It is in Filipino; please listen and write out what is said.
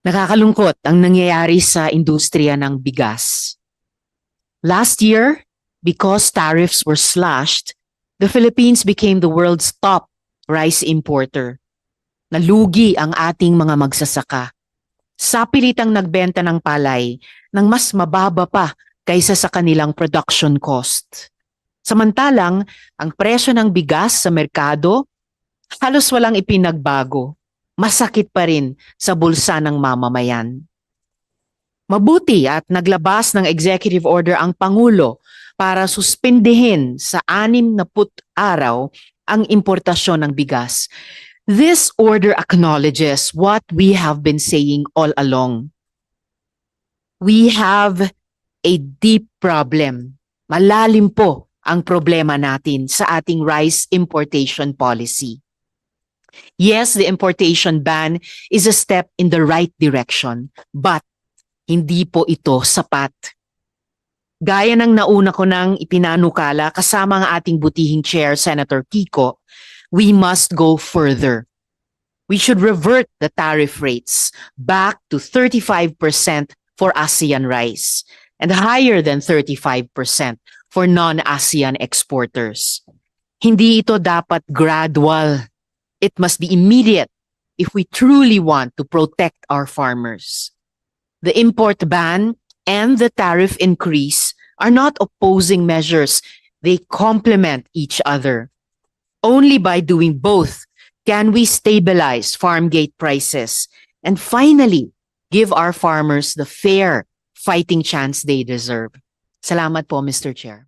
Nakakalungkot ang nangyayari sa industriya ng bigas. Last year, because tariffs were slashed, the Philippines became the world's top rice importer. Nalugi ang ating mga magsasaka. Sapilitang nagbenta ng palay ng mas mababa pa kaysa sa kanilang production cost. Samantalang, ang presyo ng bigas sa merkado halos walang ipinagbago. Masakit pa rin sa bulsa ng mamamayan. Mabuti at naglabas ng executive order ang Pangulo para suspindihin sa 60 araw ang importasyon ng bigas. This order acknowledges what we have been saying all along. We have a deep problem. Malalim po ang problema natin sa ating rice importation policy. Yes, the importation ban is a step in the right direction, but hindi po ito sapat. Gaya ng nauna ko nang ipinanukala kasama ang ating butihing chair, Senator Kiko, we must go further. We should revert the tariff rates back to 35% for ASEAN rice and higher than 35% for non-ASEAN exporters. Hindi ito dapat gradual. It must be immediate if we truly want to protect our farmers. The import ban and the tariff increase are not opposing measures. They complement each other. Only by doing both can we stabilize farm gate prices and finally give our farmers the fair fighting chance they deserve. Salamat po, Mr. Chair.